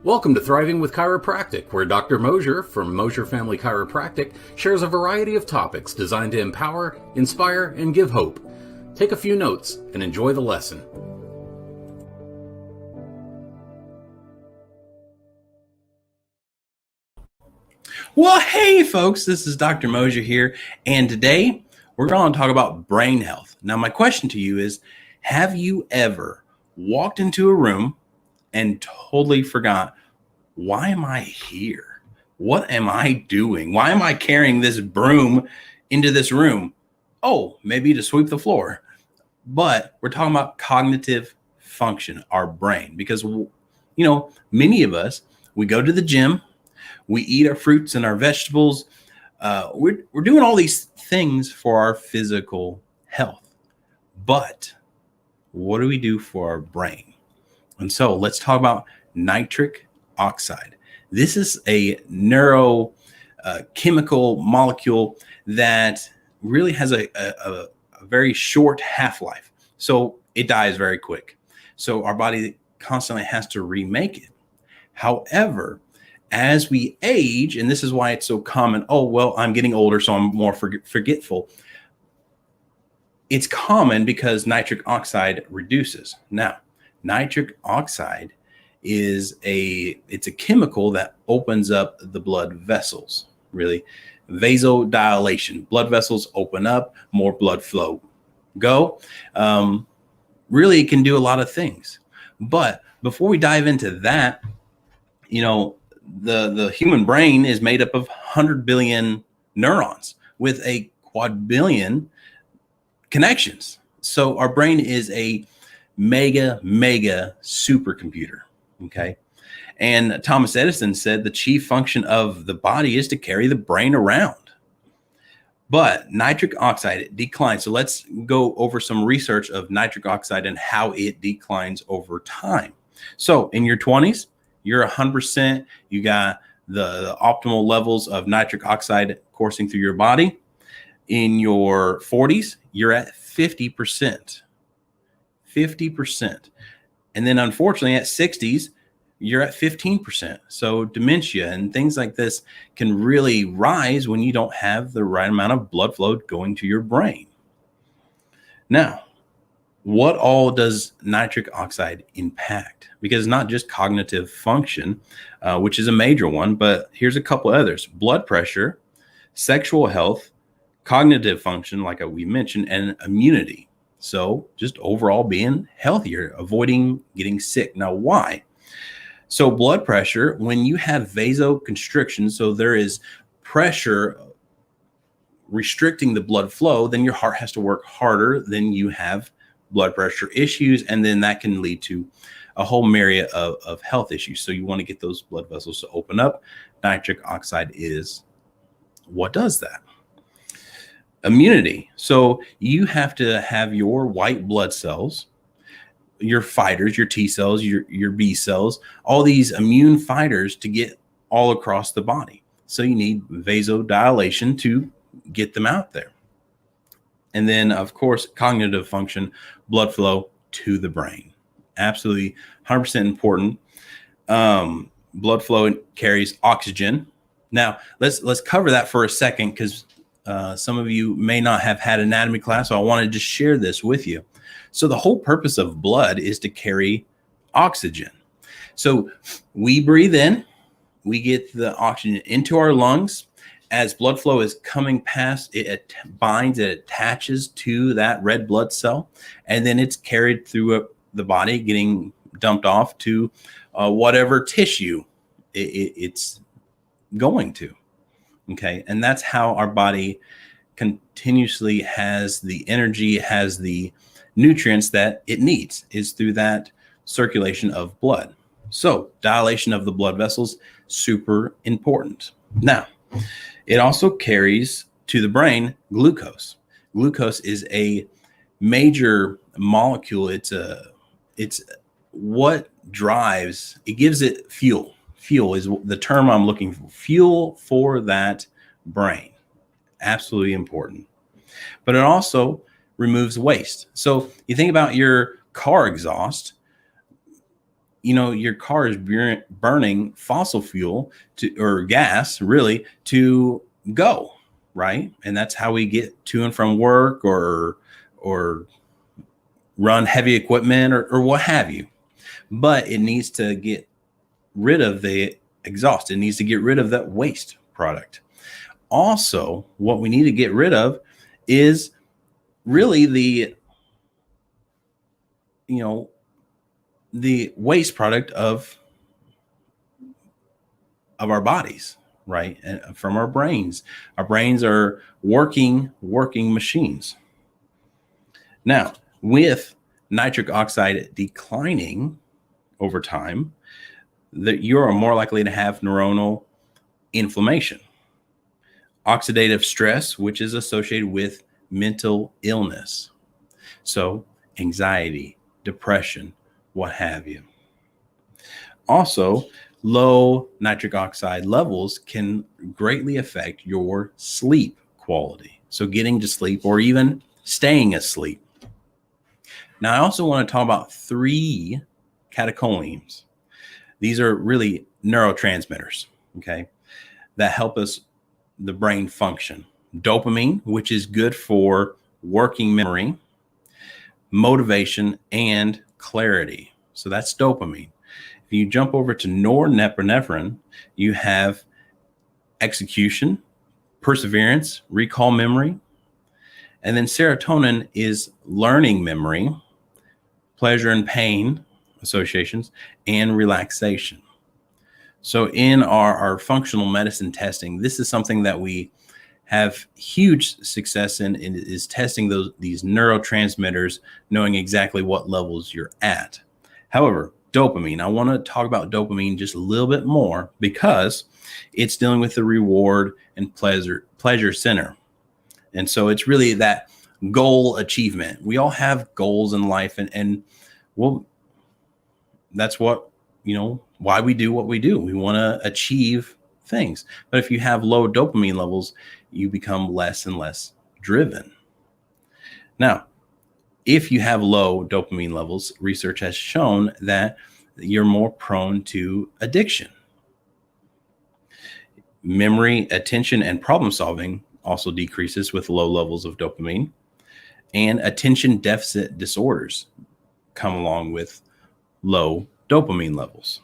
Welcome to Thriving with Chiropractic, where Dr. Mosier from Mosier Family Chiropractic shares a variety of topics designed to empower, inspire, and give hope. Take a few notes and enjoy the lesson. Well, hey folks, this is Dr. Mosier here, and today we're going to talk about brain health. Now, my question to you is, have you ever walked into a room and totally forgot, why am I here? What am I doing? Why am I carrying this broom into this room? Oh, maybe to sweep the floor. But we're talking about cognitive function, our brain, because, many of us, we go to the gym, we eat our fruits and our vegetables. We're doing all these things for our physical health. But what do we do for our brain? And so let's talk about nitric oxide. This is a chemical molecule that really has a very short half-life. So it dies very quick. So our body constantly has to remake it. However, as we age, and this is why it's so common, I'm getting older, so I'm more forgetful. It's common because nitric oxide reduces. Now, nitric oxide it's a chemical that opens up the blood vessels, really. Vasodilation. Blood vessels open up, more blood flow go. Really, it can do a lot of things. But before we dive into that, the human brain is made up of 100 billion neurons with a quadrillion connections. So our brain is a mega supercomputer. Okay. And Thomas Edison said the chief function of the body is to carry the brain around. But nitric oxide declines. So let's go over some research of nitric oxide and how it declines over time. So in your 20s, you're 100%. You got the optimal levels of nitric oxide coursing through your body. In your 40s, you're at 50%. 50%. And then unfortunately at 60s, you're at 15%. So dementia and things like this can really rise when you don't have the right amount of blood flow going to your brain. Now, what all does nitric oxide impact? Because it's not just cognitive function, which is a major one, but here's a couple others: blood pressure, sexual health, cognitive function, like we mentioned, and immunity. So just overall being healthier, avoiding getting sick. Now, why? So blood pressure, when you have vasoconstriction, so there is pressure restricting the blood flow, then your heart has to work harder, then you have blood pressure issues, and then that can lead to a whole myriad of health issues. So you want to get those blood vessels to open up. Nitric oxide is what does that. Immunity. So you have to have your white blood cells, your fighters, your T cells, your B cells, all these immune fighters to get all across the body. So you need vasodilation to get them out there. And then, of course, cognitive function, blood flow to the brain. Absolutely 100% important. Blood flow carries oxygen. Now, let's cover that for a second, because some of you may not have had anatomy class, so I wanted to share this with you. So the whole purpose of blood is to carry oxygen. So we breathe in, we get the oxygen into our lungs. As blood flow is coming past, it binds, it attaches to that red blood cell, and then it's carried through the body, getting dumped off to whatever tissue it's going to. Okay. And that's how our body continuously has the energy, has the nutrients that it needs, is through that circulation of blood. So dilation of the blood vessels, super important. Now, it also carries to the brain glucose. Glucose is a major molecule. It's what drives, it gives it fuel. Fuel is the term I'm looking for. Fuel for that brain. Absolutely important. But it also removes waste. So you think about your car exhaust. your car is burning fossil fuel or gas really to go, right? And that's how we get to and from work or run heavy equipment or what have you. But it needs to get rid of the exhaust. It needs to get rid of that waste product. Also, what we need to get rid of is really the waste product of our bodies, right? And from our brains. Our brains are working machines. Now, with nitric oxide declining over time, that you're more likely to have neuronal inflammation, oxidative stress, which is associated with mental illness. So anxiety, depression, what have you. Also, low nitric oxide levels can greatly affect your sleep quality. So getting to sleep or even staying asleep. Now, I also want to talk about 3 catecholamines. These are really neurotransmitters, okay, that help the brain function. Dopamine, which is good for working memory, motivation, and clarity. So that's dopamine. If you jump over to norepinephrine, you have execution, perseverance, recall memory. And then serotonin is learning memory, pleasure and pain associations, and relaxation. So in our functional medicine testing, this is something that we have huge success in, is testing these neurotransmitters, knowing exactly what levels you're at. However, dopamine, I want to talk about dopamine just a little bit more because it's dealing with the reward and pleasure center. And so it's really that goal achievement. We all have goals in life, and well, that's what, why we do what we do. We want to achieve things. But if you have low dopamine levels, you become less and less driven. Now, if you have low dopamine levels, research has shown that you're more prone to addiction. Memory, attention, and problem solving also decreases with low levels of dopamine. And attention deficit disorders come along with low dopamine levels.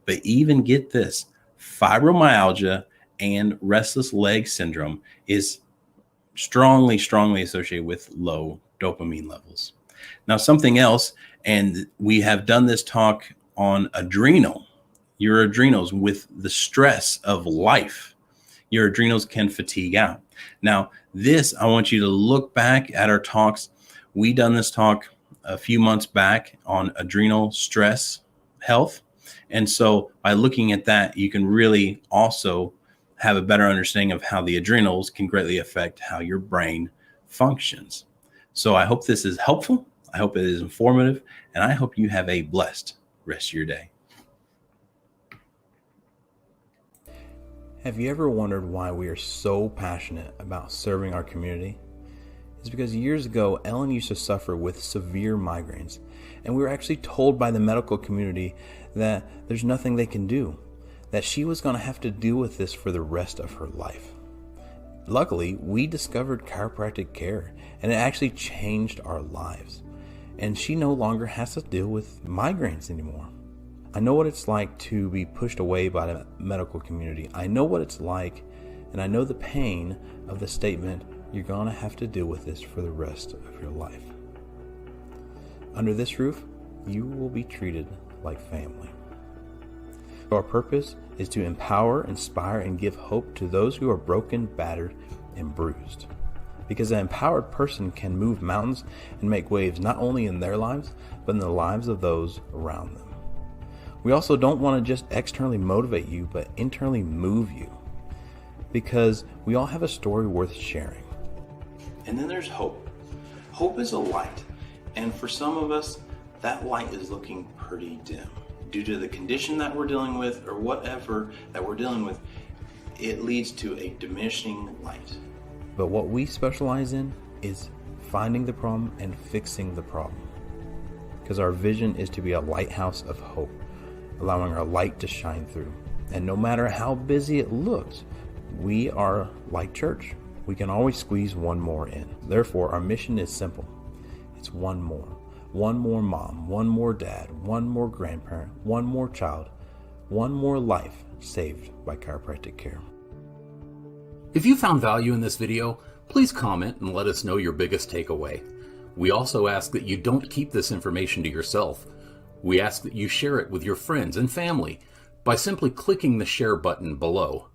But even get this, fibromyalgia and restless leg syndrome is strongly associated with low dopamine levels. Now, something else, and we have done this talk on your adrenals with the stress of life. Your adrenals can fatigue out. Now, this, I want you to look back at our talks. We done this talk a few months back on adrenal stress health. And so by looking at that, you can really also have a better understanding of how the adrenals can greatly affect how your brain functions. So I hope this is helpful. I hope it is informative, and I hope you have a blessed rest of your day. Have you ever wondered why we are so passionate about serving our community? It's because years ago, Ellen used to suffer with severe migraines, and we were actually told by the medical community that there's nothing they can do, that she was going to have to deal with this for the rest of her life. Luckily, we discovered chiropractic care, and it actually changed our lives, and she no longer has to deal with migraines anymore. I know what it's like to be pushed away by the medical community. I know what it's like, and I know the pain of the statement, you're going to have to deal with this for the rest of your life. Under this roof, you will be treated like family. Our purpose is to empower, inspire, and give hope to those who are broken, battered, and bruised. Because an empowered person can move mountains and make waves not only in their lives, but in the lives of those around them. We also don't want to just externally motivate you, but internally move you. Because we all have a story worth sharing. And then there's hope. Hope is a light. And for some of us, that light is looking pretty dim. Due to the condition that we're dealing with or whatever that we're dealing with, it leads to a diminishing light. But what we specialize in is finding the problem and fixing the problem. Because because our vision is to be a lighthouse of hope, allowing our light to shine through. And no matter how busy it looks, we are like church. We can always squeeze one more in. Therefore, our mission is simple. It's one more. One more mom, one more dad, one more grandparent, one more child, one more life saved by chiropractic care. If you found value in this video, please comment and let us know your biggest takeaway. We also ask that you don't keep this information to yourself. We ask that you share it with your friends and family by simply clicking the share button below.